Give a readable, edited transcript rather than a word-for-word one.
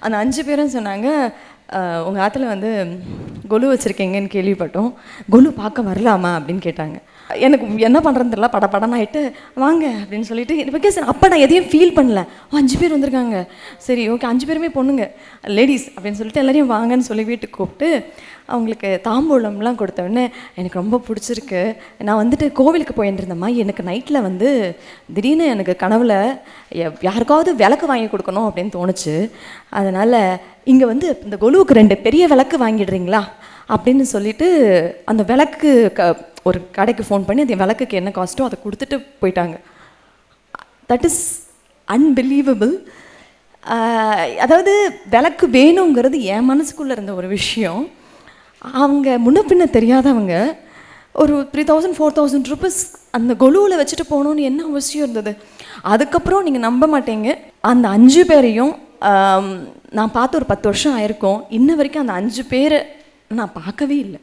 அந்த 5 பேரும் சொன்னாங்க, உங்கள் ஆற்றுல வந்து கொலு வச்சுருக்கீங்கன்னு கேள்விப்பட்டோம், கொலு பார்க்க வரலாமா அப்படின்னு கேட்டாங்க. எனக்கு என்ன பண்ணுறதுன்னு தெரியல, படப்படன்னு ஆகிட்டு வாங்க அப்படின்னு சொல்லிட்டு பிகாஸ் அப்போ நான் எதையும் ஃபீல் பண்ணல. 5 பேர் வந்திருக்காங்க, சரி ஓகே 5 பேருமே பொண்ணுங்க லேடிஸ் அப்படின்னு சொல்லிட்டு எல்லாரையும் வாங்கன்னு சொல்லி வீட்டுக்கு கூப்பிட்டு அவங்களுக்கு தாம்பூலம்லாம் கொடுத்தோடனே எனக்கு ரொம்ப பிடிச்சிருக்கு. நான் வந்துட்டு கோவிலுக்கு போயிட்டு இருந்தேம்மா, எனக்கு நைட்டில் வந்து திடீர்னு எனக்கு கனவுல யாருக்காவது விளக்கு வாங்கி கொடுக்கணும் அப்படின்னு தோணுச்சு. அதனால் இங்கே வந்து இந்த கொலுவுக்கு 2 பெரிய விளக்கு வாங்கிடுறீங்களா அப்படின்னு சொல்லிட்டு அந்த விளக்கு ஒரு கடைக்கு ஃபோன் பண்ணி அந்த விளக்குக்கு என்ன காஸ்ட்டோ அதை கொடுத்துட்டு போயிட்டாங்க. That is unbelievable. அதாவது விளக்கு வேணுங்கிறது என் மனசுக்குள்ளே இருந்த ஒரு விஷயம். அவங்க முன்ன பின்ன தெரியாதவங்க ஒரு 3000 4000 ருபீஸ் அந்த கொலுவில் வச்சுட்டு போகணுன்னு என்ன அவசியம் இருந்தது? அதுக்கப்புறம் நீங்கள் நம்ப மாட்டீங்க, அந்த 5 பேரையும் நான் பார்த்து ஒரு 10 வருஷம் ஆயிருக்கும், இன்ன வரைக்கும் அந்த 5 பேரை நான் பார்க்கவே இல்லை.